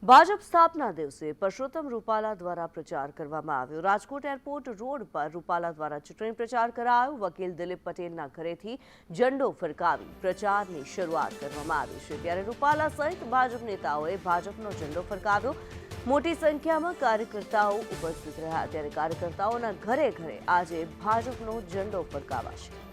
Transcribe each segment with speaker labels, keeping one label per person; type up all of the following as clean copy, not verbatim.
Speaker 1: ભાજપ સ્થાપના દિવસે પરસોત્તમ રૂપાલા દ્વારા પ્રચાર કરવામાં આવ્યો। રાજકોટ એરપોર્ટ રોડ પર રૂપાલા દ્વારા ચૂંટણી પ્રચાર કરાયો। વકીલ દિલીપ પટેલના ઘરેથી ઝંડો ફરકાવી પ્રચારની શરૂઆત કરવામાં આવી છે। ત્યારે રૂપાલા સહિત ભાજપ નેતાઓએ ભાજપનો ઝંડો ફરકાવ્યો। મોટી સંખ્યામાં કાર્યકર્તાઓ ઉપસ્થિત રહ્યા। ત્યારે કાર્યકર્તાઓના ઘરે ઘરે આજે ભાજપનો ઝંડો ફરકાવાશે।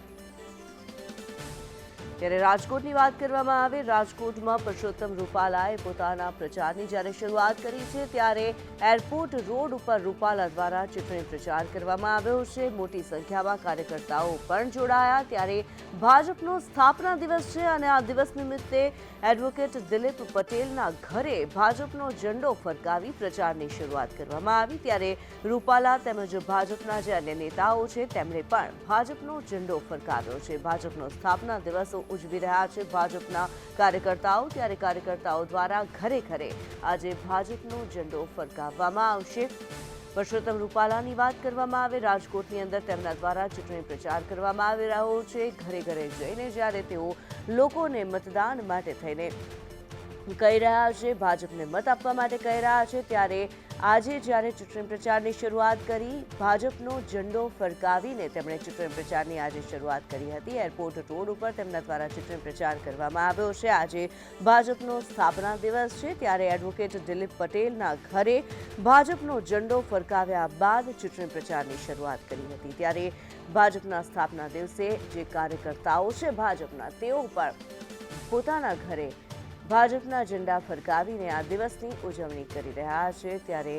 Speaker 1: ત્યારે રાજકોટની વાત કરવામાં આવે, રાજકોટમાં પરસોત્તમ રૂપાલાએ પોતાના પ્રચારની જ્યારે શરૂઆત કરી છે ત્યારે એરપોર્ટ રોડ ઉપર રૂપાલા દ્વારા ચૂંટણી પ્રચાર કરવામાં આવ્યો છે। મોટી સંખ્યામાં કાર્યકર્તાઓ પણ જોડાયા। ત્યારે ભાજપનો સ્થાપના દિવસ છે અને આ દિવસ નિમિત્તે એડવોકેટ દિલીપ પટેલના ઘરે ભાજપનો ઝંડો ફરકાવી પ્રચારની શરૂઆત કરવામાં આવી। ત્યારે રૂપાલા તેમજ ભાજપના જે અન્ય નેતાઓ છે તેમણે પણ ભાજપનો ઝંડો ફરકાવ્યો છે। ભાજપનો સ્થાપના દિવસ ઉજવી રહ્યા છે ભાજપના કાર્યકર્તાઓ। ત્યારે કાર્યકર્તાઓ દ્વારા ઘરે ઘરે આજે ભાજપનો ઝંડો ફરકાવવામાં આવશે। પરસોત્તમ રૂપાલાની વાત કરવામાં આવે, રાજકોટની અંદર તેમના દ્વારા ચૂંટણી પ્રચાર કરવામાં આવી રહ્યો છે। ઘરે ઘરે જઈને જ્યારે તેઓ લોકોને મતદાન માટે થઈને કહી રહ્યા છે, ભાજપને મત આપવા માટે કહી રહ્યા છે, ત્યારે આજે જ્યારે ચૂંટણી પ્રચારની શરૂઆત કરી, ભાજપનો ઝંડો ફરકાવીને તેમણે ચૂંટણી પ્રચારની આજે શરૂઆત કરી હતી। એરપોર્ટ રોડ ઉપર તેમના દ્વારા ચૂંટણી પ્રચાર કરવામાં આવ્યો છે। આજે ભાજપનો સ્થાપના દિવસ છે ત્યારે એડવોકેટ દિલીપ પટેલના ઘરે ભાજપનો ઝંડો ફરકાવ્યા બાદ ચૂંટણી પ્રચારની શરૂઆત કરી હતી। ત્યારે ભાજપના સ્થાપના દિવસે જે કાર્યકર્તાઓ છે ભાજપના, તેઓ પણ પોતાના ઘરે ભાજપના ઝંડા ફરકાવીને આ દિવસની ઉજવણી કરી રહ્યા છે। ત્યારે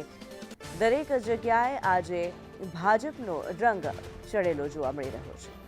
Speaker 1: દરેક જગ્યાએ આજે ભાજપનો રંગ ચડેલો જોવા મળી રહ્યો છે।